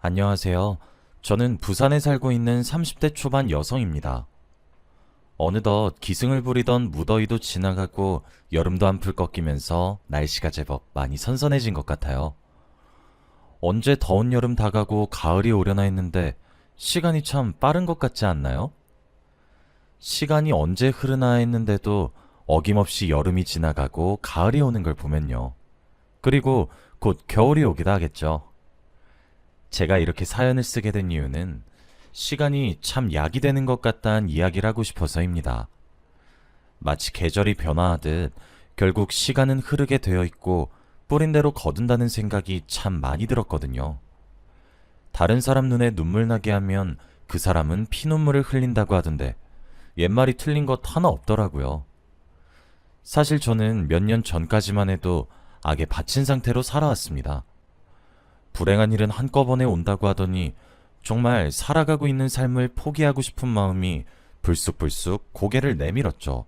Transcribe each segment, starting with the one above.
안녕하세요. 저는 부산에 살고 있는 30대 초반 여성입니다. 어느덧 기승을 부리던 무더위도 지나가고 여름도 한풀 꺾이면서 날씨가 제법 많이 선선해진 것 같아요. 언제 더운 여름 다가고 가을이 오려나 했는데 시간이 참 빠른 것 같지 않나요? 시간이 언제 흐르나 했는데도 어김없이 여름이 지나가고 가을이 오는 걸 보면요. 그리고 곧 겨울이 오기도 하겠죠. 제가 이렇게 사연을 쓰게 된 이유는 시간이 참 약이 되는 것 같다는 이야기를 하고 싶어서입니다. 마치 계절이 변화하듯 결국 시간은 흐르게 되어 있고 뿌린 대로 거둔다는 생각이 참 많이 들었거든요. 다른 사람 눈에 눈물 나게 하면 그 사람은 피눈물을 흘린다고 하던데 옛말이 틀린 것 하나 없더라고요. 사실 저는 몇 년 전까지만 해도 악에 받친 상태로 살아왔습니다. 불행한 일은 한꺼번에 온다고 하더니 정말 살아가고 있는 삶을 포기하고 싶은 마음이 불쑥불쑥 고개를 내밀었죠.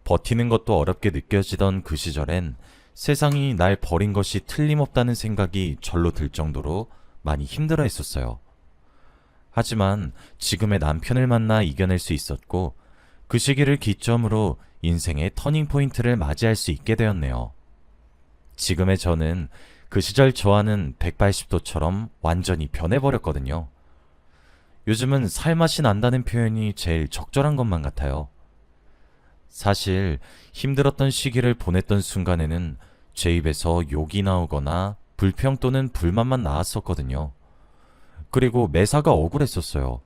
버티는 것도 어렵게 느껴지던 그 시절엔 세상이 날 버린 것이 틀림없다는 생각이 절로 들 정도로 많이 힘들어 했었어요. 하지만 지금의 남편을 만나 이겨낼 수 있었고 그 시기를 기점으로 인생의 터닝포인트를 맞이할 수 있게 되었네요. 지금의 저는 그 시절 저와는 180도처럼 완전히 변해버렸거든요. 요즘은 살맛이 난다는 표현이 제일 적절한 것만 같아요. 사실 힘들었던 시기를 보냈던 순간에는 제 입에서 욕이 나오거나 불평 또는 불만만 나왔었거든요. 그리고 매사가 억울했었어요.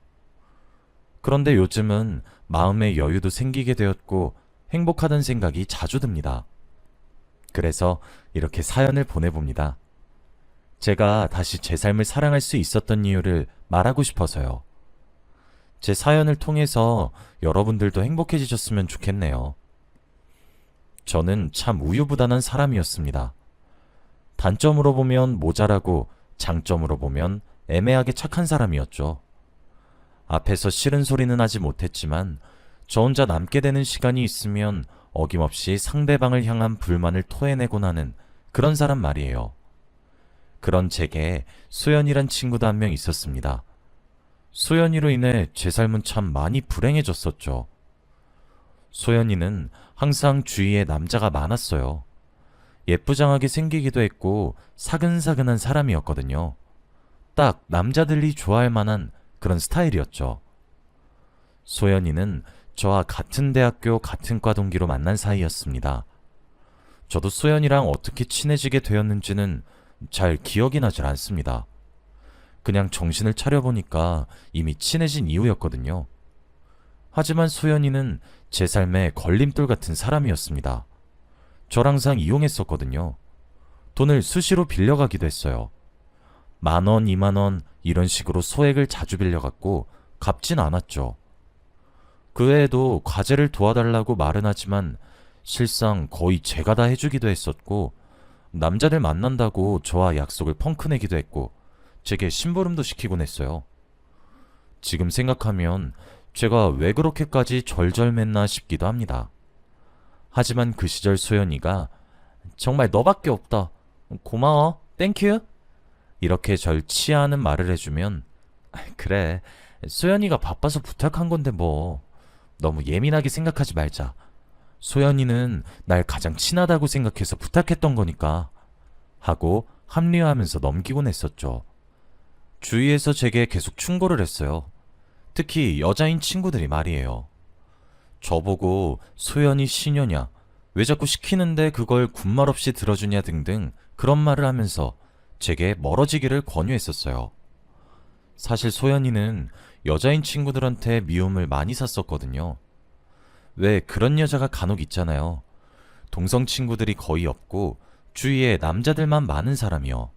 그런데 요즘은 마음의 여유도 생기게 되었고 행복하다는 생각이 자주 듭니다. 그래서 이렇게 사연을 보내봅니다. 제가 다시 제 삶을 사랑할 수 있었던 이유를 말하고 싶어서요. 제 사연을 통해서 여러분들도 행복해지셨으면 좋겠네요. 저는 참 우유부단한 사람이었습니다. 단점으로 보면 모자라고 장점으로 보면 애매하게 착한 사람이었죠. 앞에서 싫은 소리는 하지 못했지만 저 혼자 남게 되는 시간이 있으면 어김없이 상대방을 향한 불만을 토해내곤 하는 그런 사람 말이에요. 그런 제게 소연이란 친구도 한 명 있었습니다. 소연이로 인해 제 삶은 참 많이 불행해졌었죠. 소연이는 항상 주위에 남자가 많았어요. 예쁘장하게 생기기도 했고 사근사근한 사람이었거든요. 딱 남자들이 좋아할 만한 그런 스타일이었죠. 소연이는 저와 같은 대학교 같은 과 동기로 만난 사이였습니다. 저도 소연이랑 어떻게 친해지게 되었는지는 잘 기억이 나질 않습니다. 그냥 정신을 차려보니까 이미 친해진 이후였거든요. 하지만 소연이는 제 삶의 걸림돌 같은 사람이었습니다. 저를 항상 이용했었거든요. 돈을 수시로 빌려가기도 했어요. 10,000원, 20,000원 이런 식으로 소액을 자주 빌려갔고 갚진 않았죠. 그 외에도 과제를 도와달라고 말은 하지만 실상 거의 제가 다 해주기도 했었고 남자들 만난다고 저와 약속을 펑크내기도 했고 제게 심부름도 시키곤 했어요. 지금 생각하면 제가 왜 그렇게까지 절절맸나 싶기도 합니다. 하지만 그 시절 소연이가 정말 너밖에 없다. 고마워. 땡큐. 이렇게 절 치하하는 말을 해주면 그래 소연이가 바빠서 부탁한 건데 뭐 너무 예민하게 생각하지 말자. 소연이는 날 가장 친하다고 생각해서 부탁했던 거니까 하고 합리화하면서 넘기곤 했었죠. 주위에서 제게 계속 충고를 했어요. 특히 여자인 친구들이 말이에요. 저보고 소연이 시녀냐, 왜 자꾸 시키는데 그걸 군말 없이 들어주냐 등등 그런 말을 하면서 제게 멀어지기를 권유했었어요. 사실 소연이는 여자인 친구들한테 미움을 많이 샀었거든요. 왜 그런 여자가 간혹 있잖아요. 동성 친구들이 거의 없고 주위에 남자들만 많은 사람이요.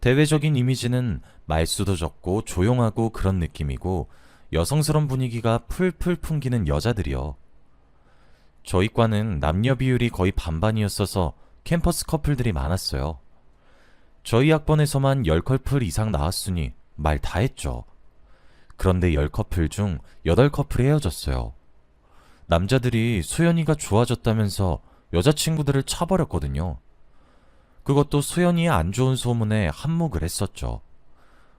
대외적인 이미지는 말수도 적고 조용하고 그런 느낌이고 여성스러운 분위기가 풀풀 풍기는 여자들이요. 저희 과는 남녀 비율이 거의 반반이었어서 캠퍼스 커플들이 많았어요. 저희 학번에서만 10커플 이상 나왔으니 말 다 했죠. 그런데 10커플 중 8커플이 헤어졌어요. 남자들이 소연이가 좋아졌다면서 여자친구들을 차버렸거든요. 그것도 소연이의 안 좋은 소문에 한몫을 했었죠.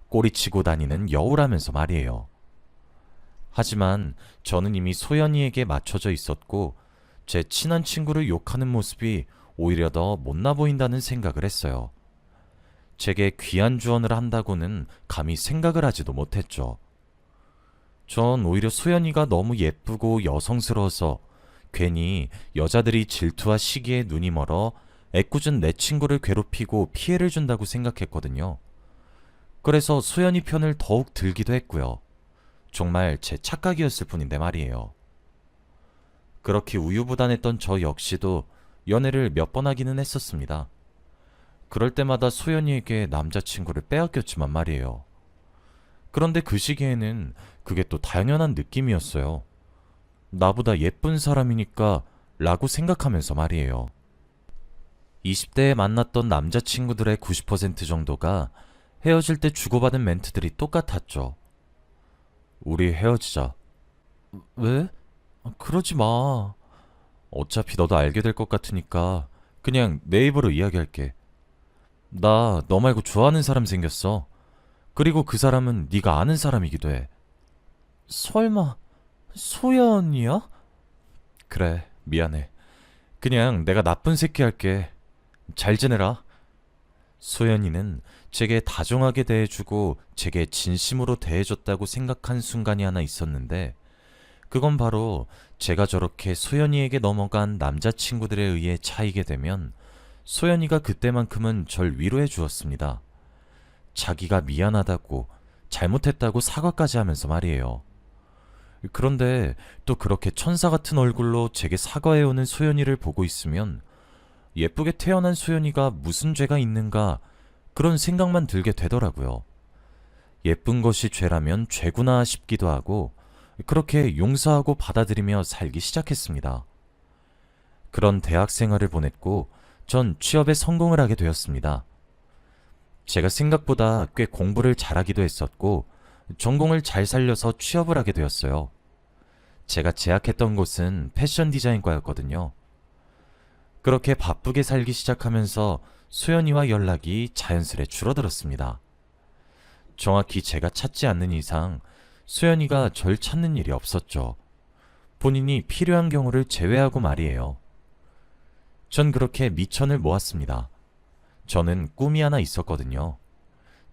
꼬리치고 다니는 여우라면서 말이에요. 하지만 저는 이미 소연이에게 맞춰져 있었고 제 친한 친구를 욕하는 모습이 오히려 더 못나 보인다는 생각을 했어요. 제게 귀한 주언을 한다고는 감히 생각을 하지도 못했죠. 전 오히려 소연이가 너무 예쁘고 여성스러워서 괜히 여자들이 질투와 시기에 눈이 멀어 애꿎은 내 친구를 괴롭히고 피해를 준다고 생각했거든요. 그래서 소연이 편을 더욱 들기도 했고요. 정말 제 착각이었을 뿐인데 말이에요. 그렇게 우유부단했던 저 역시도 연애를 몇 번 하기는 했었습니다. 그럴 때마다 소연이에게 남자친구를 빼앗겼지만 말이에요. 그런데 그 시기에는 그게 또 당연한 느낌이었어요. 나보다 예쁜 사람이니까 라고 생각하면서 말이에요. 20대에 만났던 남자친구들의 90% 정도가 헤어질 때 주고받은 멘트들이 똑같았죠. 우리 헤어지자. 왜? 그러지 마. 어차피 너도 알게 될 것 같으니까 그냥 내 입으로 이야기할게. 나 너 말고 좋아하는 사람 생겼어. 그리고 그 사람은 네가 아는 사람이기도 해. 설마 소연이야? 그래, 미안해. 그냥 내가 나쁜 새끼 할게. 잘 지내라. 소연이는 제게 다정하게 대해주고 제게 진심으로 대해줬다고 생각한 순간이 하나 있었는데 그건 바로 제가 저렇게 소연이에게 넘어간 남자친구들에 의해 차이게 되면 소연이가 그때만큼은 절 위로해 주었습니다. 자기가 미안하다고 잘못했다고 사과까지 하면서 말이에요. 그런데 또 그렇게 천사 같은 얼굴로 제게 사과해오는 소연이를 보고 있으면 예쁘게 태어난 소연이가 무슨 죄가 있는가 그런 생각만 들게 되더라고요. 예쁜 것이 죄라면 죄구나 싶기도 하고 그렇게 용서하고 받아들이며 살기 시작했습니다. 그런 대학 생활을 보냈고 전 취업에 성공을 하게 되었습니다. 제가 생각보다 꽤 공부를 잘하기도 했었고 전공을 잘 살려서 취업을 하게 되었어요. 제가 재학했던 곳은 패션 디자인과였거든요. 그렇게 바쁘게 살기 시작하면서 소연이와 연락이 자연스레 줄어들었습니다. 정확히 제가 찾지 않는 이상 소연이가 절 찾는 일이 없었죠. 본인이 필요한 경우를 제외하고 말이에요. 전 그렇게 미천을 모았습니다. 저는 꿈이 하나 있었거든요.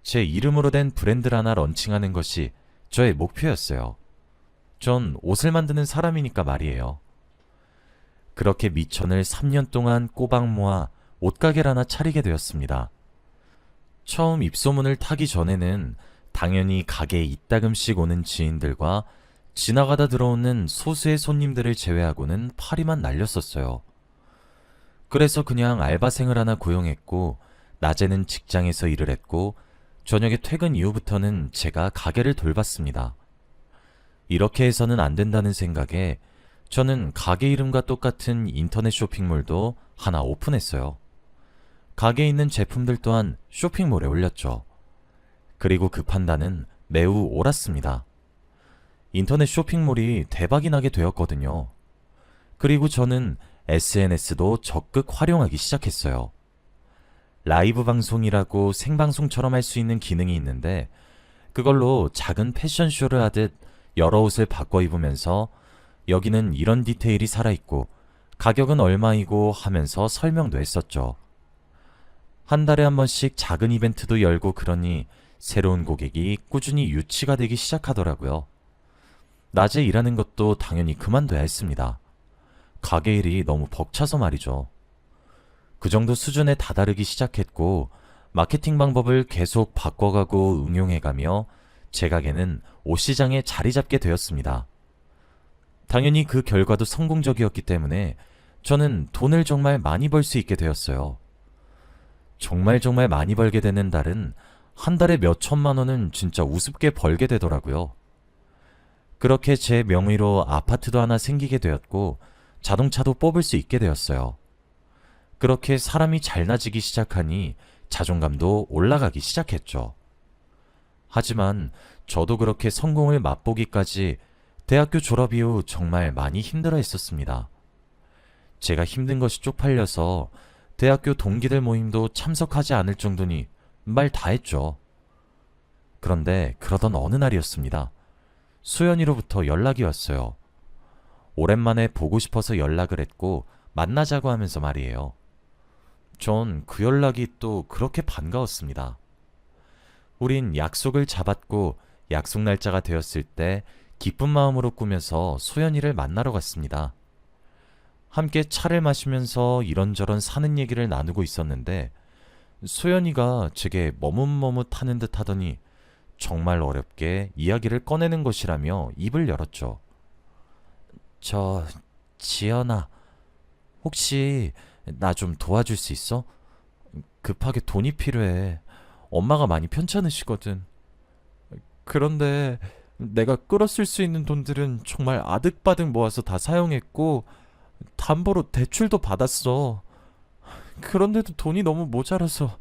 제 이름으로 된 브랜드를 하나 런칭하는 것이 저의 목표였어요. 전 옷을 만드는 사람이니까 말이에요. 그렇게 미천을 3년 동안 꼬박 모아 옷가게를 하나 차리게 되었습니다. 처음 입소문을 타기 전에는 당연히 가게에 이따금씩 오는 지인들과 지나가다 들어오는 소수의 손님들을 제외하고는 파리만 날렸었어요. 그래서 그냥 알바생을 하나 고용했고 낮에는 직장에서 일을 했고 저녁에 퇴근 이후부터는 제가 가게를 돌봤습니다. 이렇게 해서는 안 된다는 생각에 저는 가게 이름과 똑같은 인터넷 쇼핑몰도 하나 오픈했어요. 가게에 있는 제품들 또한 쇼핑몰에 올렸죠. 그리고 그 판단은 매우 옳았습니다. 인터넷 쇼핑몰이 대박이 나게 되었거든요. 그리고 저는 SNS도 적극 활용하기 시작했어요. 라이브 방송이라고 생방송처럼 할 수 있는 기능이 있는데 그걸로 작은 패션쇼를 하듯 여러 옷을 바꿔 입으면서 여기는 이런 디테일이 살아있고 가격은 얼마이고 하면서 설명도 했었죠. 한 달에 한 번씩 작은 이벤트도 열고 그러니 새로운 고객이 꾸준히 유치가 되기 시작하더라고요. 낮에 일하는 것도 당연히 그만둬야 했습니다. 가게 일이 너무 벅차서 말이죠. 그 정도 수준에 다다르기 시작했고 마케팅 방법을 계속 바꿔가고 응용해가며 제 가게는 옷시장에 자리 잡게 되었습니다. 당연히 그 결과도 성공적이었기 때문에 저는 돈을 정말 많이 벌 수 있게 되었어요. 정말 많이 벌게 되는 달은 한 달에 몇 천만 원은 진짜 우습게 벌게 되더라고요. 그렇게 제 명의로 아파트도 하나 생기게 되었고 자동차도 뽑을 수 있게 되었어요. 그렇게 사람이 잘나지기 시작하니 자존감도 올라가기 시작했죠. 하지만 저도 그렇게 성공을 맛보기까지 대학교 졸업 이후 정말 많이 힘들어 했었습니다. 제가 힘든 것이 쪽팔려서 대학교 동기들 모임도 참석하지 않을 정도니 말 다 했죠. 그런데 그러던 어느 날이었습니다. 수연이로부터 연락이 왔어요. 오랜만에 보고 싶어서 연락을 했고 만나자고 하면서 말이에요. 전 그 연락이 또 그렇게 반가웠습니다. 우린 약속을 잡았고 약속 날짜가 되었을 때 기쁜 마음으로 꾸며서 소연이를 만나러 갔습니다. 함께 차를 마시면서 이런저런 사는 얘기를 나누고 있었는데 소연이가 제게 머뭇머뭇하는 듯 하더니 정말 어렵게 이야기를 꺼내는 것이라며 입을 열었죠. 저, 지연아, 혹시 나 좀 도와줄 수 있어? 급하게 돈이 필요해. 엄마가 많이 편찮으시거든. 그런데 내가 끌었을 수 있는 돈들은 정말 아득바득 모아서 다 사용했고 담보로 대출도 받았어. 그런데도 돈이 너무 모자라서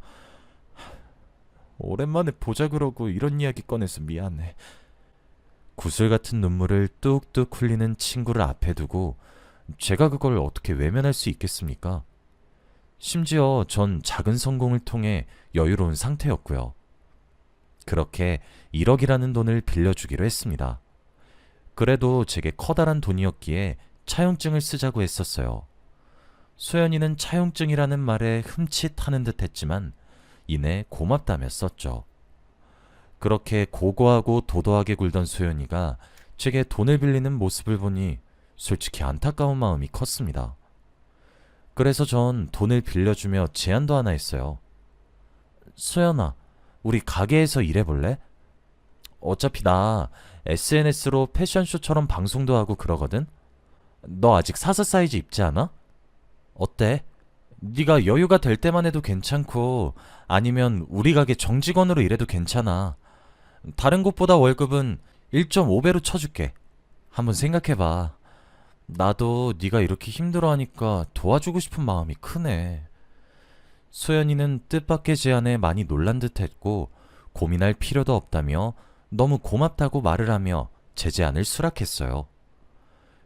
오랜만에 보자 그러고 이런 이야기 꺼내서 미안해. 구슬 같은 눈물을 뚝뚝 흘리는 친구를 앞에 두고 제가 그걸 어떻게 외면할 수 있겠습니까? 심지어 전 작은 성공을 통해 여유로운 상태였고요. 그렇게 1억이라는 돈을 빌려주기로 했습니다. 그래도 제게 커다란 돈이었기에 차용증을 쓰자고 했었어요. 소연이는 차용증이라는 말에 흠칫하는 듯 했지만 이내 고맙다며 썼죠. 그렇게 고고하고 도도하게 굴던 소연이가 제게 돈을 빌리는 모습을 보니 솔직히 안타까운 마음이 컸습니다. 그래서 전 돈을 빌려주며 제안도 하나 했어요. 소연아, 우리 가게에서 일해볼래? 어차피 나 SNS로 패션쇼처럼 방송도 하고 그러거든? 너 아직 44 사이즈 입지 않아? 어때? 네가 여유가 될 때만 해도 괜찮고 아니면 우리 가게 정직원으로 일해도 괜찮아. 다른 곳보다 월급은 1.5배로 쳐줄게. 한번 생각해봐. 나도 네가 이렇게 힘들어하니까 도와주고 싶은 마음이 크네. 소연이는 뜻밖의 제안에 많이 놀란 듯 했고 고민할 필요도 없다며 너무 고맙다고 말을 하며 제 제안을 수락했어요.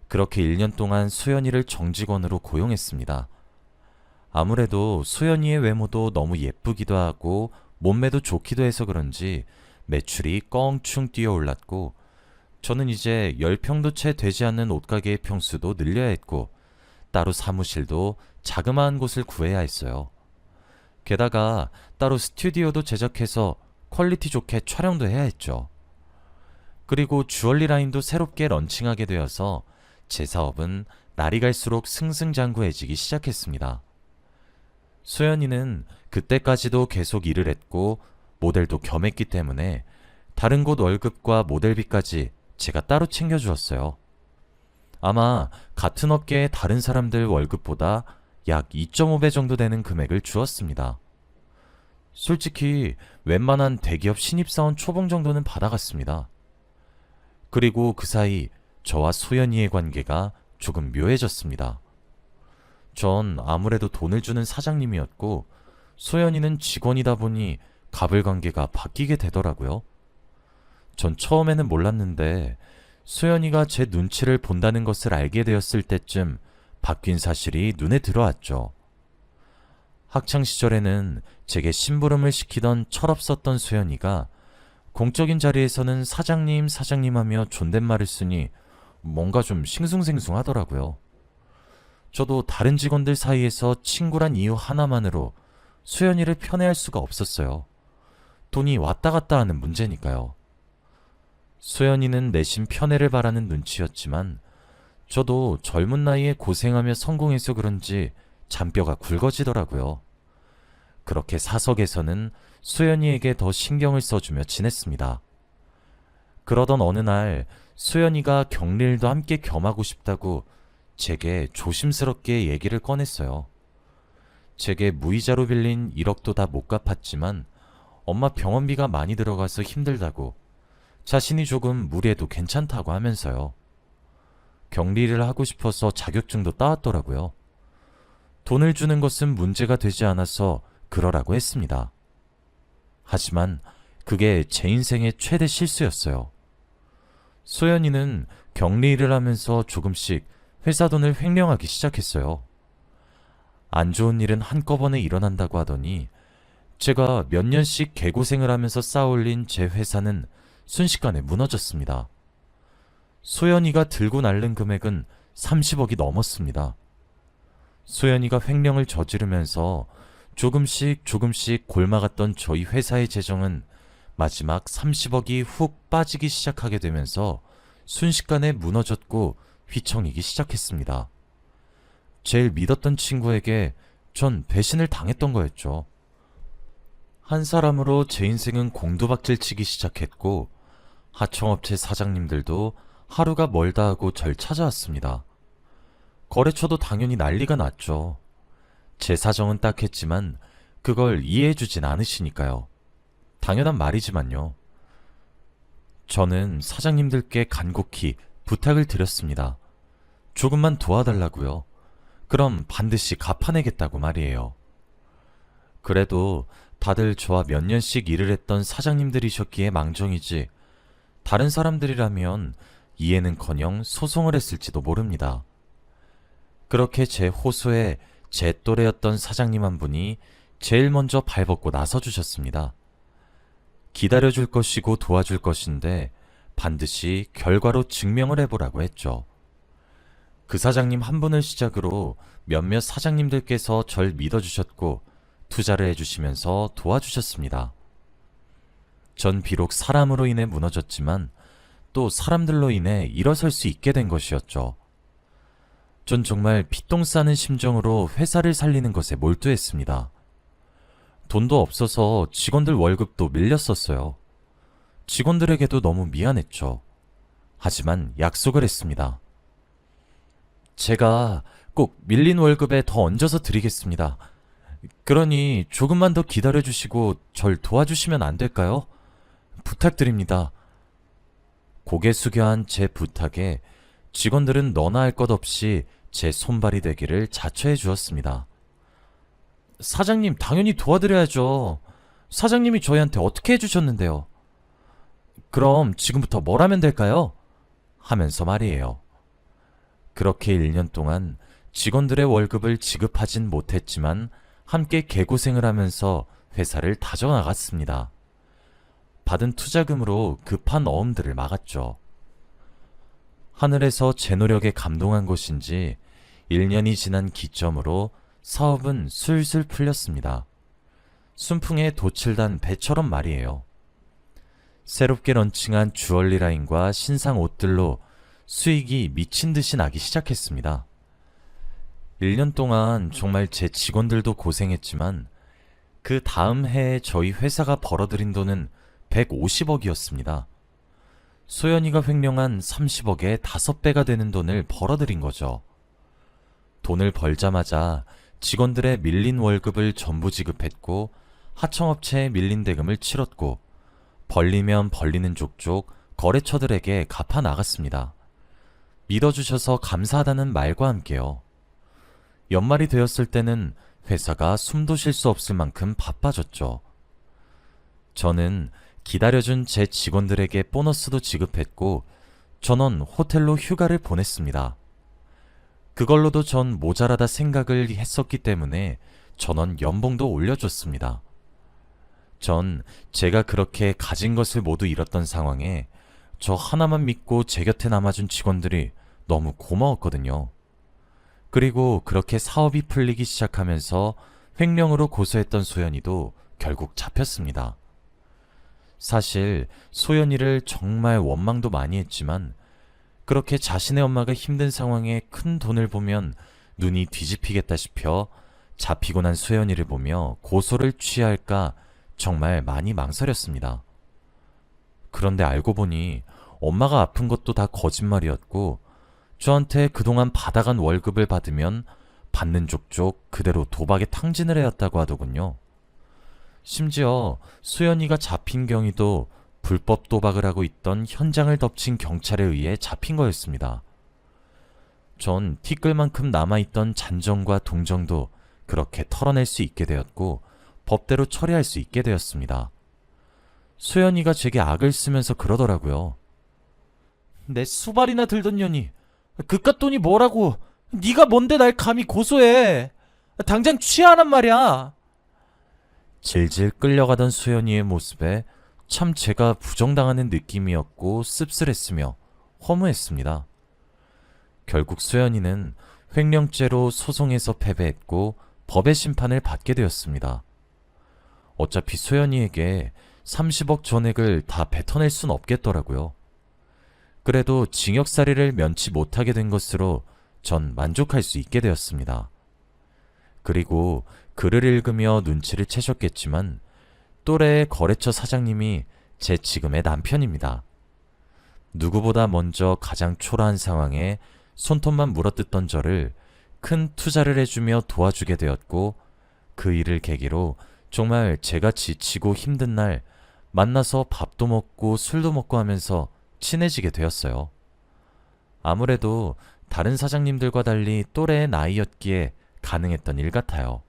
그렇게 1년 동안 소연이를 정직원으로 고용했습니다. 아무래도 소연이의 외모도 너무 예쁘기도 하고 몸매도 좋기도 해서 그런지 매출이 껑충 뛰어올랐고 저는 이제 10평도 채 되지 않는 옷가게의 평수도 늘려야 했고 따로 사무실도 자그마한 곳을 구해야 했어요. 게다가 따로 스튜디오도 제작해서 퀄리티 좋게 촬영도 해야 했죠. 그리고 주얼리 라인도 새롭게 런칭하게 되어서 제 사업은 날이 갈수록 승승장구해지기 시작했습니다. 소연이는 그때까지도 계속 일을 했고 모델도 겸했기 때문에 다른 곳 월급과 모델비까지 제가 따로 챙겨주었어요. 아마 같은 업계의 다른 사람들 월급보다 약 2.5배 정도 되는 금액을 주었습니다. 솔직히 웬만한 대기업 신입사원 초봉 정도는 받아갔습니다. 그리고 그 사이 저와 소연이의 관계가 조금 묘해졌습니다. 전 아무래도 돈을 주는 사장님이었고 소연이는 직원이다 보니 갑을 관계가 바뀌게 되더라고요. 전 처음에는 몰랐는데 소연이가 제 눈치를 본다는 것을 알게 되었을 때쯤 바뀐 사실이 눈에 들어왔죠. 학창시절에는 제게 심부름을 시키던 철없었던 소연이가 공적인 자리에서는 사장님 사장님 하며 존댓말을 쓰니 뭔가 좀 싱숭생숭하더라고요. 저도 다른 직원들 사이에서 친구란 이유 하나만으로 소연이를 편애할 수가 없었어요. 돈이 왔다 갔다 하는 문제니까요. 소연이는 내심 편애를 바라는 눈치였지만 저도 젊은 나이에 고생하며 성공해서 그런지 잔뼈가 굵어지더라고요. 그렇게 사석에서는 소연이에게 더 신경을 써주며 지냈습니다. 그러던 어느 날 소연이가 격리일도 함께 겸하고 싶다고 제게 조심스럽게 얘기를 꺼냈어요. 제게 무이자로 빌린 1억도 다 못 갚았지만 엄마 병원비가 많이 들어가서 힘들다고 자신이 조금 무리해도 괜찮다고 하면서요. 격리를 하고 싶어서 자격증도 따왔더라고요. 돈을 주는 것은 문제가 되지 않아서 그러라고 했습니다. 하지만 그게 제 인생의 최대 실수였어요. 소연이는 격리 일을 하면서 조금씩 회사 돈을 횡령하기 시작했어요. 안 좋은 일은 한꺼번에 일어난다고 하더니 제가 몇 년씩 개고생을 하면서 쌓아올린 제 회사는 순식간에 무너졌습니다. 소연이가 들고 날른 금액은 30억이 넘었습니다. 소연이가 횡령을 저지르면서 조금씩 골마갔던 저희 회사의 재정은 마지막 30억이 훅 빠지기 시작하게 되면서 순식간에 무너졌고 휘청이기 시작했습니다. 제일 믿었던 친구에게 전 배신을 당했던 거였죠. 한 사람으로 제 인생은 공두박질치기 시작했고 하청업체 사장님들도 하루가 멀다 하고 절 찾아왔습니다. 거래처도 당연히 난리가 났죠. 제 사정은 딱했지만 그걸 이해해주진 않으시니까요. 당연한 말이지만요. 저는 사장님들께 간곡히 부탁을 드렸습니다. 조금만 도와달라고요. 그럼 반드시 갚아내겠다고 말이에요. 그래도 다들 저와 몇 년씩 일을 했던 사장님들이셨기에 망정이지 다른 사람들이라면 이해는커녕 소송을 했을지도 모릅니다. 그렇게 제 호소에 제 또래였던 사장님 한 분이 제일 먼저 발벗고 나서주셨습니다. 기다려줄 것이고 도와줄 것인데 반드시 결과로 증명을 해보라고 했죠. 그 사장님 한 분을 시작으로 몇몇 사장님들께서 절 믿어주셨고 투자를 해주시면서 도와주셨습니다. 전 비록 사람으로 인해 무너졌지만 또 사람들로 인해 일어설 수 있게 된 것이었죠. 전 정말 피똥 싸는 심정으로 회사를 살리는 것에 몰두했습니다. 돈도 없어서 직원들 월급도 밀렸었어요. 직원들에게도 너무 미안했죠. 하지만 약속을 했습니다. 제가 꼭 밀린 월급에 더 얹어서 드리겠습니다. 그러니 조금만 더 기다려주시고 절 도와주시면 안 될까요? 부탁드립니다. 고개 숙여 한 제 부탁에 직원들은 너나 할 것 없이 제 손발이 되기를 자처해 주었습니다. 사장님, 당연히 도와드려야죠. 사장님이 저희한테 어떻게 해주셨는데요? 그럼 지금부터 뭘 하면 될까요? 하면서 말이에요. 그렇게 1년 동안 직원들의 월급을 지급하진 못했지만 함께 개고생을 하면서 회사를 다져나갔습니다. 받은 투자금으로 급한 어음들을 막았죠. 하늘에서 제 노력에 감동한 것인지 1년이 지난 기점으로 사업은 술술 풀렸습니다. 순풍에 돛을 배처럼 말이에요. 새롭게 런칭한 주얼리 라인과 신상 옷들로 수익이 미친 듯이 나기 시작했습니다. 1년 동안 정말 제 직원들도 고생했지만 그 다음 해에 저희 회사가 벌어들인 돈은 150억이었습니다. 소연이가 횡령한 30억의 5배가 되는 돈을 벌어들인 거죠. 돈을 벌자마자 직원들의 밀린 월급을 전부 지급했고 하청업체에 밀린 대금을 치렀고 벌리면 벌리는 족족 거래처들에게 갚아 나갔습니다. 믿어주셔서 감사하다는 말과 함께요. 연말이 되었을 때는 회사가 숨도 쉴 수 없을 만큼 바빠졌죠. 저는 기다려준 제 직원들에게 보너스도 지급했고 전원 호텔로 휴가를 보냈습니다. 그걸로도 전 모자라다 생각을 했었기 때문에 전원 연봉도 올려줬습니다. 전 제가 그렇게 가진 것을 모두 잃었던 상황에 저 하나만 믿고 제 곁에 남아준 직원들이 너무 고마웠거든요. 그리고 그렇게 사업이 풀리기 시작하면서 횡령으로 고소했던 소연이도 결국 잡혔습니다. 사실 소연이를 정말 원망도 많이 했지만 그렇게 자신의 엄마가 힘든 상황에 큰 돈을 보면 눈이 뒤집히겠다 싶어 잡히고 난 소연이를 보며 고소를 취할까 정말 많이 망설였습니다. 그런데 알고 보니 엄마가 아픈 것도 다 거짓말이었고 저한테 그동안 받아간 월급을 받으면 받는 족족 그대로 도박에 탕진을 해왔다고 하더군요. 심지어 수연이가 잡힌 경위도 불법 도박을 하고 있던 현장을 덮친 경찰에 의해 잡힌 거였습니다. 전 티끌만큼 남아있던 잔정과 동정도 그렇게 털어낼 수 있게 되었고 법대로 처리할 수 있게 되었습니다. 수연이가 제게 악을 쓰면서 그러더라고요. 내 수발이나 들던 년이 그깟 돈이 뭐라고 네가 뭔데 날 감히 고소해. 당장 취하란 말이야. 질질 끌려가던 수연이의 모습에 참 제가 부정당하는 느낌이었고 씁쓸했으며 허무했습니다. 결국 수연이는 횡령죄로 소송에서 패배했고 법의 심판을 받게 되었습니다. 어차피 수연이에게 30억 전액을 다 뱉어낼 순 없겠더라고요. 그래도 징역살이를 면치 못하게 된 것으로 전 만족할 수 있게 되었습니다. 그리고 글을 읽으며 눈치를 채셨겠지만 또래의 거래처 사장님이 제 지금의 남편입니다. 누구보다 먼저 가장 초라한 상황에 손톱만 물어뜯던 저를 큰 투자를 해주며 도와주게 되었고 그 일을 계기로 정말 제가 지치고 힘든 날 만나서 밥도 먹고 술도 먹고 하면서 친해지게 되었어요. 아무래도 다른 사장님들과 달리 또래의 나이였기에 가능했던 일 같아요.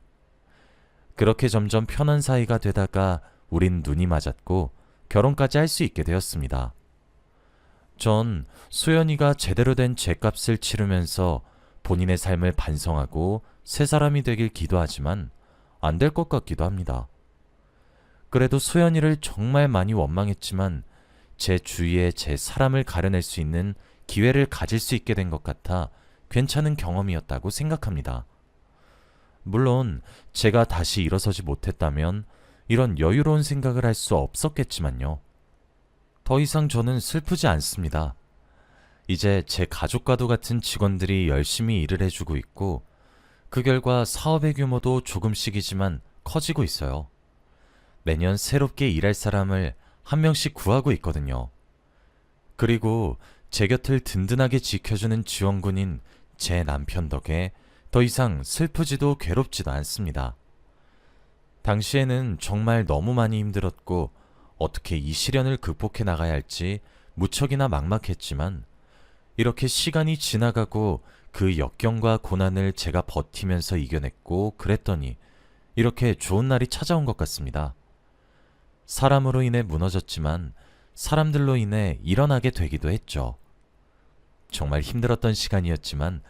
그렇게 점점 편한 사이가 되다가 우린 눈이 맞았고 결혼까지 할 수 있게 되었습니다. 전 수연이가 제대로 된 죗값을 치르면서 본인의 삶을 반성하고 새 사람이 되길 기도하지만 안 될 것 같기도 합니다. 그래도 수연이를 정말 많이 원망했지만 제 주위에 제 사람을 가려낼 수 있는 기회를 가질 수 있게 된 것 같아 괜찮은 경험이었다고 생각합니다. 물론 제가 다시 일어서지 못했다면 이런 여유로운 생각을 할 수 없었겠지만요. 더 이상 저는 슬프지 않습니다. 이제 제 가족과도 같은 직원들이 열심히 일을 해주고 있고 그 결과 사업의 규모도 조금씩이지만 커지고 있어요. 매년 새롭게 일할 사람을 한 명씩 구하고 있거든요. 그리고 제 곁을 든든하게 지켜주는 지원군인 제 남편 덕에 더 이상 슬프지도 괴롭지도 않습니다. 당시에는 정말 너무 많이 힘들었고 어떻게 이 시련을 극복해 나가야 할지 무척이나 막막했지만 이렇게 시간이 지나가고 그 역경과 고난을 제가 버티면서 이겨냈고 그랬더니 이렇게 좋은 날이 찾아온 것 같습니다. 사람으로 인해 무너졌지만 사람들로 인해 일어나게 되기도 했죠. 정말 힘들었던 시간이었지만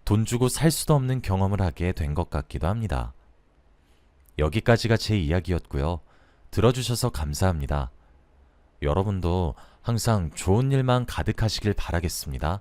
돈 주고 살 수도 없는 경험을 하게 된 것 같기도 합니다. 여기까지가 제 이야기였고요. 들어주셔서 감사합니다. 여러분도 항상 좋은 일만 가득하시길 바라겠습니다.